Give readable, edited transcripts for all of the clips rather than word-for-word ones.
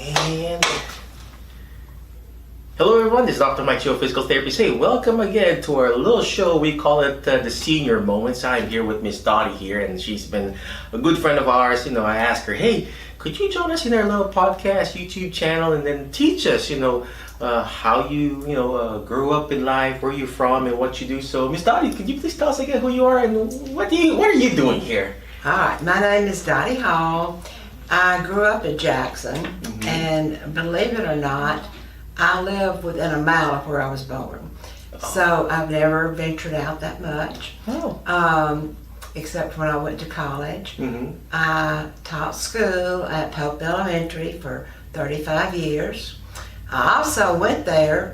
And hello everyone, this is Dr. Mike Show Physical Therapist. Hey, welcome again to our little show. We call it the Senior Moments. I'm here with Miss Dotty here, and she's been a good friend of ours. You know, I asked her, hey, could you join us in our little podcast, YouTube channel, and then teach us, how you grew up in life, where you're from, and what you do. So, Miss Dotty, could you please tell us again who you are and what are you doing here? All right, my name is Dotty Hall. I grew up in Jackson, and believe it or not, I live within a mile of where I was born. So I've never ventured out that much, except when I went to college. I taught school at Pope Elementary for 35 years. I also went there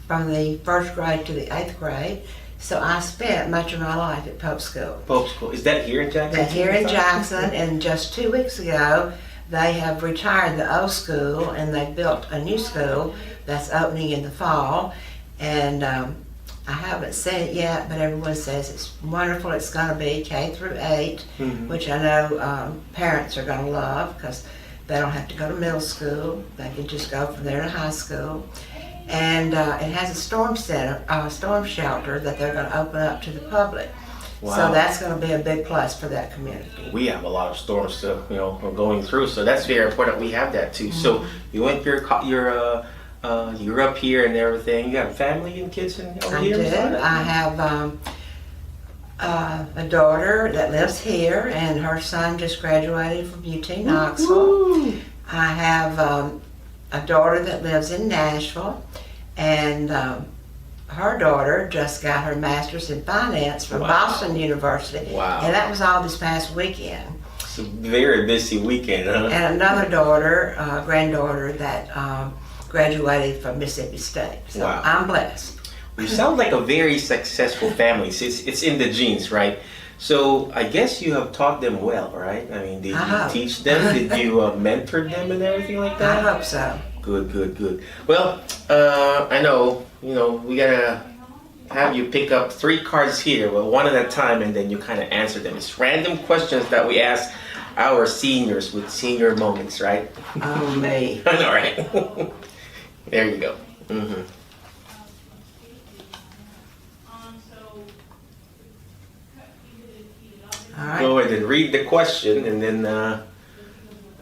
from the first grade to the 8th grade. So I spent much of my life at Pope School. Pope School. Is that here in Jackson? That's here in Jackson, and just 2 weeks ago, they have retired the old school and they built a new school that's opening in the fall. And I haven't seen it yet, but everyone says it's wonderful. It's going to be K through 8, which I know parents are going to love because they don't have to go to middle school. They can just go from there to high school. And it has a storm shelter that they're going to open up to the public. Wow. So that's going to be a big plus for that community. We have a lot of storms to, going through, so that's very important. We have that too. So you went you grew up here and everything. You got family and kids over here? I do. I have a daughter that lives here, and her son just graduated from UT Knoxville. I have a daughter that lives in Nashville, and her daughter just got her master's in finance from Boston University. Wow. And that was all this past weekend. It's a very busy weekend, huh? And another daughter, granddaughter, that graduated from Mississippi State. So I'm blessed. You sound like a very successful family. It's in the genes, right? So I guess you have taught them well, right? I mean, did you teach them? Did you mentor them and everything like that? I hope so. Good. Well, I know, we gotta have you pick up 3 cards here, well, one at a time, and then you kind of answer them. It's random questions that we ask our seniors with senior moments, right? Oh, me. I know, right? There you go. All right. Go ahead and read the question, and then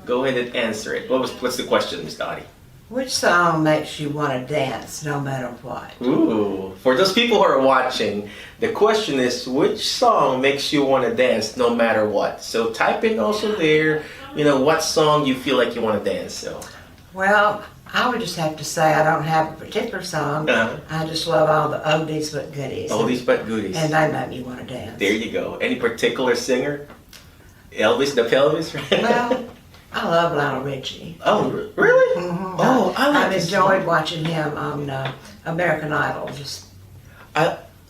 go ahead and answer it. What's the question, Miss Dotty? Which song makes you want to dance no matter what? Ooh, for those people who are watching, the question is, which song makes you want to dance no matter what? So type in also there, what song you feel like you want to dance. So. Well, I would just have to say I don't have a particular song. I just love all the oldies but goodies. Oldies but goodies. And they make me want to dance. There you go. Any particular singer? Elvis the Pelvis? Well, I love Lionel Richie. Oh, really? Oh, I've enjoyed watching him on American Idol.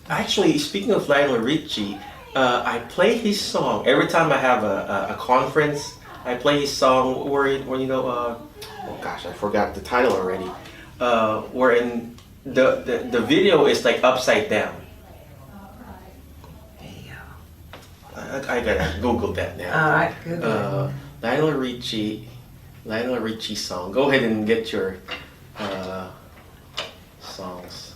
Actually, speaking of Lionel Richie, I play his song every time I have a conference. I play his song where oh gosh, I forgot the title already. Wherein the video is like upside down. There you go. I gotta Google that now. All right, Google. Lionel Richie song. Go ahead and get your songs.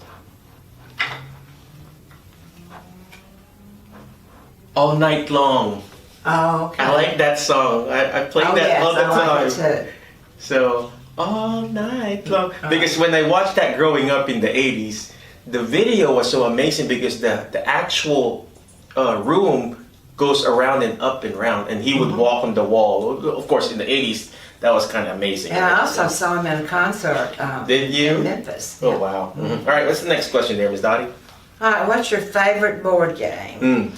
All Night Long. Oh, okay. I like that song. I play that all the time. I like it too. So, All Night Long. Because when I watched that growing up in the 80s, the video was so amazing because the actual room goes around and up and round, and he would walk on the wall. Of course, in the 80s, that was kind of amazing. And I also saw him in a concert. Did you? In Memphis. Oh, wow. All right, what's the next question there, Ms. Dotty? All right, what's your favorite board game?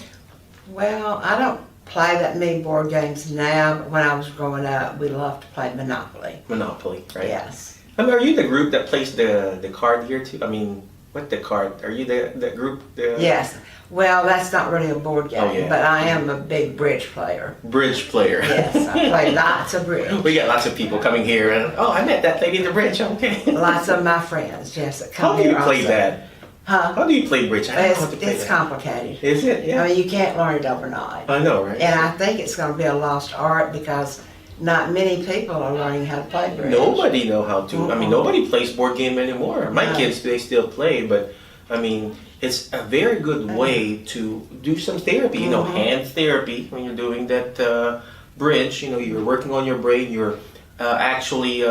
Well, I don't play that many board games now, but when I was growing up, we loved to play Monopoly. Monopoly, right? Yes. I mean, are you the group that plays the card here too? I mean, what the card? Are you the group? Yes. Well, that's not really a board game, but I am a big bridge player. Bridge player. Yes, I play lots of bridge. We got lots of people coming here, and I met that lady in the bridge. Okay. Lots of my friends, yes, that come here. How do you play that? Huh? How do you play bridge? I don't know how to play It's complicated. Is it? Yeah. I mean, you can't learn it overnight. I know, right? And I think it's going to be a lost art because not many people are learning how to play bridge. Nobody know how to. I mean, nobody plays board game anymore. My No. kids, they still play, but I mean, it's a very good way to do some therapy. You know, hand therapy when you're doing that bridge. You know, you're working on your brain. You're actually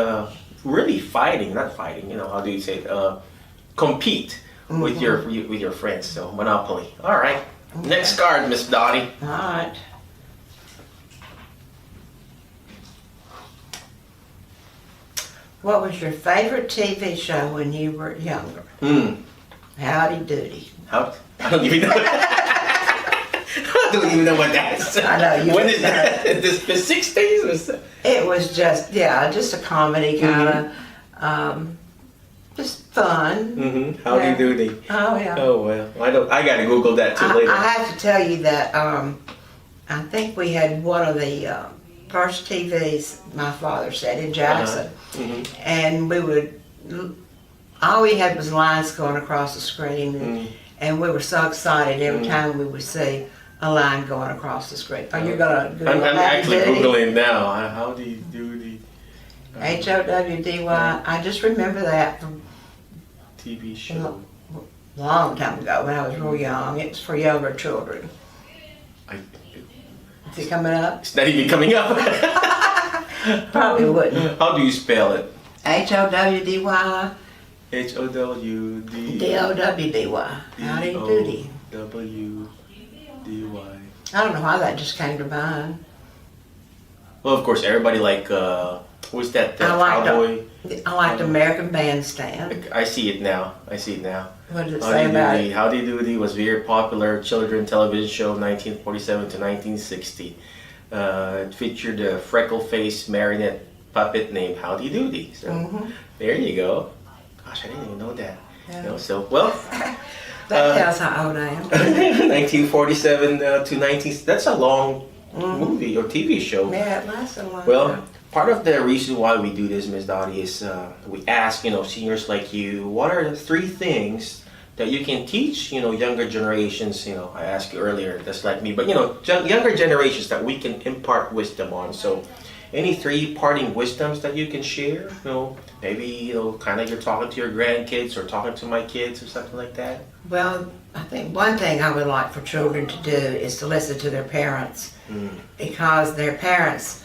really fighting, not fighting. You know, how do you say it? Compete with your friends. So Monopoly. All right. Okay. Next card, Miss Dotty. All right. What was your favorite TV show when you were younger? Howdy Doody. How? I don't even know. I don't even know what that is. I know, you When would is that? The 60s or so? It was just a comedy kind of, just fun. Howdy Yeah. doody. Oh yeah. Oh well, I gotta Google that too later. I have to tell you that I think we had one of the first TVs my father said in Jackson, and we would all we had was lines going across the screen, and we were so excited every time we would see a line going across the screen. Are you gonna Google I'm Howdy actually Doody? Googling now. Howdy doody. HOWDY. I just remember that from TV show. a long time ago when I was real young. It was for younger children. Is it coming up? It's not even coming up. Probably wouldn't. How do you spell it? HOWDY. HOWD. DOWDY. Howdy doody. WDY. I don't know why that just came to mind. Well, of course, everybody like who's that I liked cowboy? I liked American Bandstand. I see it now. What does it say about it? Howdy Doody was a very popular children's television show 1947 to 1960. It featured a freckle-faced marionette puppet named Howdy Doody. So there you go. Gosh, I didn't even know that. Yeah. You know, so well, That tells how old I am. 1947 to 19. That's a long movie or TV show. Yeah, it lasted a long Well, time. part of the reason why we do this, Miss Dottie, is we ask, seniors like you, what are the 3 things that you can teach, younger generations, I asked you earlier, that's like me, but, younger generations that we can impart wisdom on. So, any 3 parting wisdoms that you can share? Maybe, kind of you're talking to your grandkids or talking to my kids or something like that? Well, I think one thing I would like for children to do is to listen to their parents, because their parents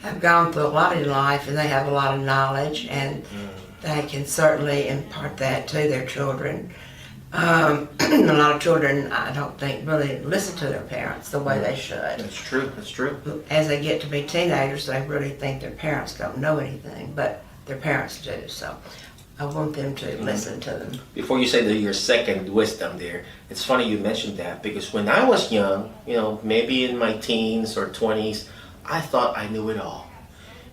have gone through a lot in life and they have a lot of knowledge, and they can certainly impart that to their children. A lot of children, I don't think, really listen to their parents the way they should. That's true. As they get to be teenagers, they really think their parents don't know anything, but their parents do. So I want them to listen to them. Before you say your second wisdom there, it's funny you mentioned that, because when I was young, maybe in my teens or 20s, I thought I knew it all.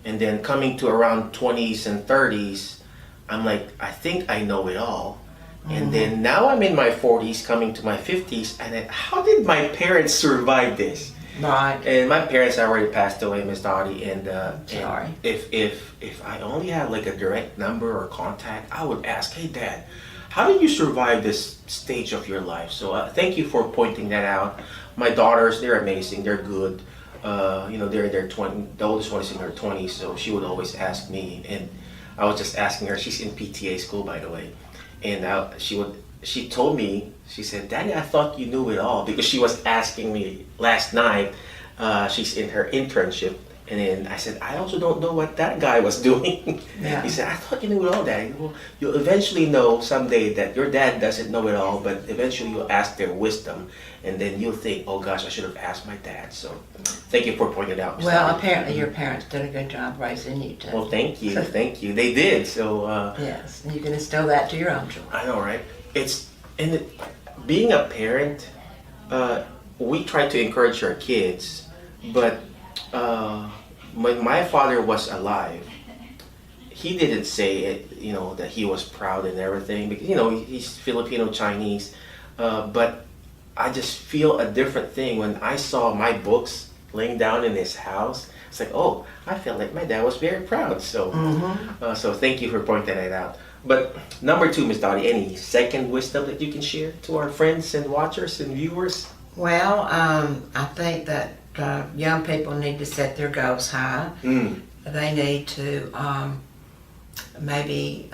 And then coming to around 20s and 30s, I'm like, I think I know it all. And then now I'm in my 40s, coming to my 50s, and then how did my parents survive this? Right. And my parents already passed away, Miss Dottie, and Sorry. if I only had like a direct number or contact, I would ask, hey Dad, how did you survive this stage of your life? So thank you for pointing that out. My daughters, they're amazing, they're good. They're 20. The oldest one is in her 20s, so she would always ask me, and I was just asking her. She's in PTA school, by the way, and she told me, she said, Daddy, I thought you knew it all, because she was asking me last night. She's in her internship, and then I said, I also don't know what that guy was doing. Yeah. He said, I thought you knew it all, Daddy. Well, you'll eventually know someday that your dad doesn't know it all, but eventually you'll ask their wisdom, and then you'll think, oh gosh, I should have asked my dad. So thank you for pointing it out, Ms. Well, Dottie. apparently your parents did a good job raising you too. Well, thank you. They did. So Yes, and you can instill that to your own children. I know, right? Being a parent, we try to encourage our kids, but when my father was alive, he didn't say it, that he was proud and everything, because he's Filipino Chinese, but I just feel a different thing when I saw my books laying down in his house. It's like, oh, I felt like my dad was very proud. So, so thank you for pointing that out. But number 2, Miss Dottie, any second wisdom that you can share to our friends and watchers and viewers? Well, I think that young people need to set their goals high. They need to maybe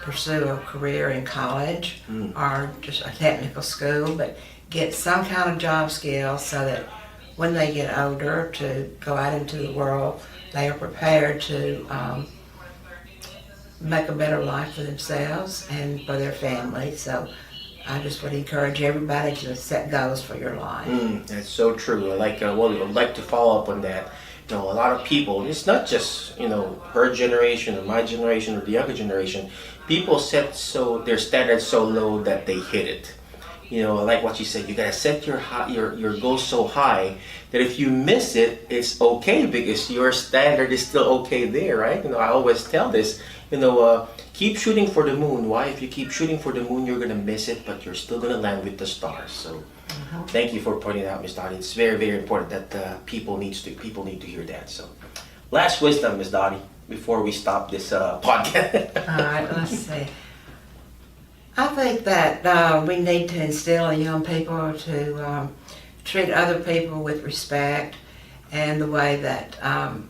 pursue a career in college or just a technical school, but get some kind of job skills so that when they get older to go out into the world, they are prepared to make a better life for themselves and for their family. So I just would encourage everybody to set goals for your life. That's so true. I like, I'd like to follow up on that. You know, a lot of people, it's not just, you know, her generation or my generation or the younger generation. People set their standards so low that they hit it. You know, like what you said, you gotta set your goals so high that if you miss it, it's okay because your standard is still okay there, right? You know, I always tell this, you know, keep shooting for the moon. Why? If you keep shooting for the moon, you're gonna miss it, but you're still gonna land with the stars. So, thank you for pointing out, Miss Dotty. It's very, very important that people need to hear that. So, last wisdom, Miss Dotty, before we stop this podcast. All right, let's see. I think that we need to instill in young people to treat other people with respect and the way that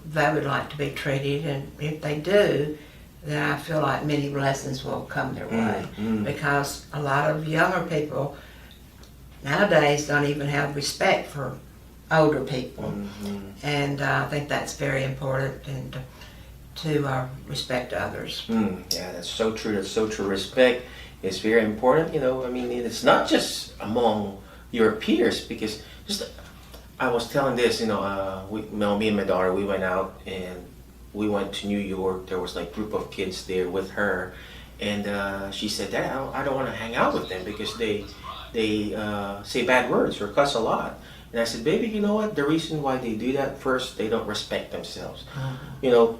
they would like to be treated. And if they do, then I feel like many blessings will come their way. Because a lot of younger people nowadays don't even have respect for older people. And I think that's very important, and to respect others. Yeah, that's so true. That's so true. Respect is very important. You know, I mean, it's not just among your peers, because just I was telling this. You know, me and my daughter, we went out and we went to New York. There was like a group of kids there with her, and she said, "Dad, I don't want to hang out with them because they say bad words or cuss a lot." And I said, "Baby, you know what? The reason why they do that, first, they don't respect themselves. You know,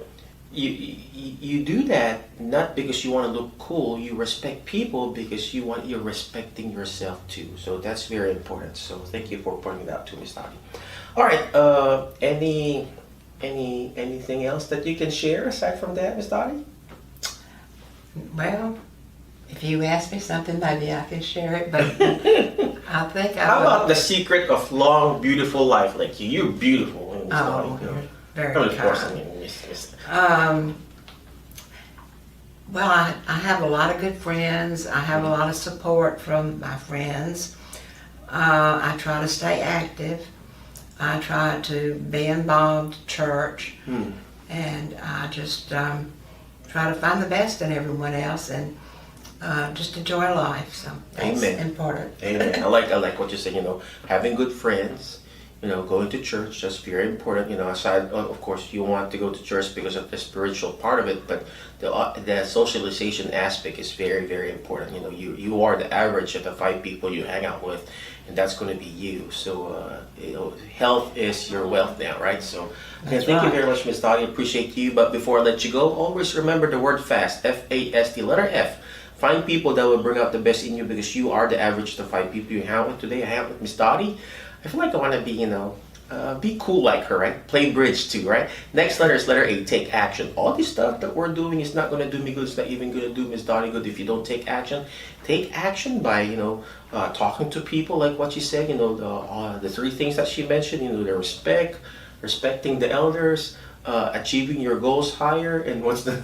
you do that not because you want to look cool. You respect people because you're respecting yourself too. So that's very important. So thank you for pointing it out to Miss Dotty. All right. Anything else that you can share aside from that, Miss Dotty? Well, if you ask me something, maybe I can share it, but I think I How would. about the secret of long, beautiful life? Like you? You're beautiful, Miss Dotty. You know? You're very I mean, of course, I kind. mean, Well, I have a lot of good friends. I have a lot of support from my friends. I try to stay active. I try to be involved in church. And I just try to find the best in everyone else and just enjoy life. So that's important. Amen. I like what you said. You know, having good friends. You know, going to church, that's very important. You know, aside, of course, you want to go to church because of the spiritual part of it, but the socialization aspect is very, very important. You know, you are the average of the 5 people you hang out with, and that's going to be you. So, you know, health is your wealth now, right? So, again, thank you very much, Miss Dotty. Appreciate you. But before I let you go, always remember the word FAST, F-A-S-T, letter F. Find people that will bring out the best in you because you are the average of the 5 people you hang out with today. I hang out with Miss Dotty. I feel like I want to be, you know, be cool like her, right? Play bridge too, right? Next letter is letter A, take action. All this stuff that we're doing is not going to do me good. It's not even going to do Miss Dotty good if you don't take action. Take action by, you know, talking to people like what she said, you know, the 3 things that she mentioned, you know, the respecting the elders, achieving your goals higher, and what's the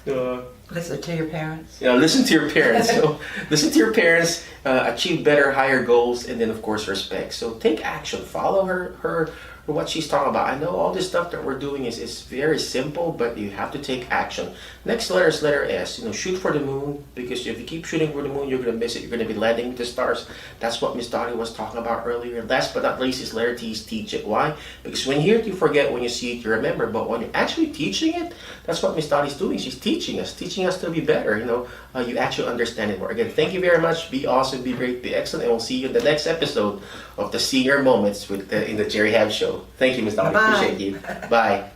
one? Listen to your parents. You know, listen to your parents. So, listen to your parents, achieve better, higher goals, and then of course respect. So take action. Follow her what she's talking about. I know all this stuff that we're doing is very simple, but you have to take action. Next letter is letter S. You know, shoot for the moon, because if you keep shooting for the moon, you're gonna miss it. You're gonna be landing with the stars. That's what Miss Dotty was talking about earlier. Last but not least is letter T, is teach it. Why? Because when you hear it, you forget. When you see it, you remember. But when you're actually teaching it, that's what Miss Dotty's doing. She's teaching us to be better. You know, you actually understand it more. Again, thank you very much. Be awesome, be great, be excellent, and we'll see you in the next episode of the Senior Moments with in the Jerry Hab Show. Thank you, Miss Dotty. Bye. Appreciate you. Bye.